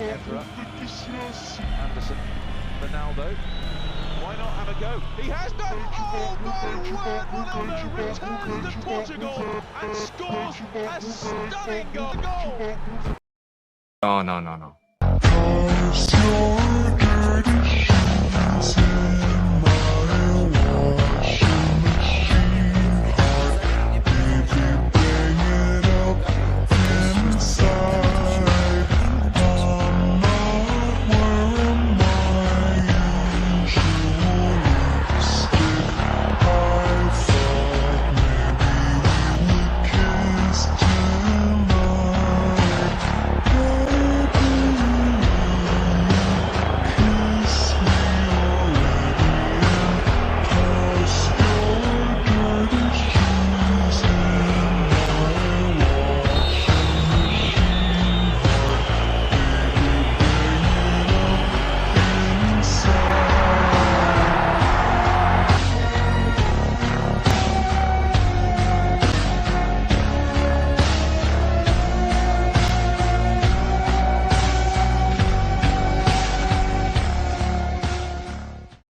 Evra, Anderson, Ronaldo. Why not have a go? He has done. Oh my word! Ronaldo returns to Portugal and scores a stunning goal. No, no, no, no.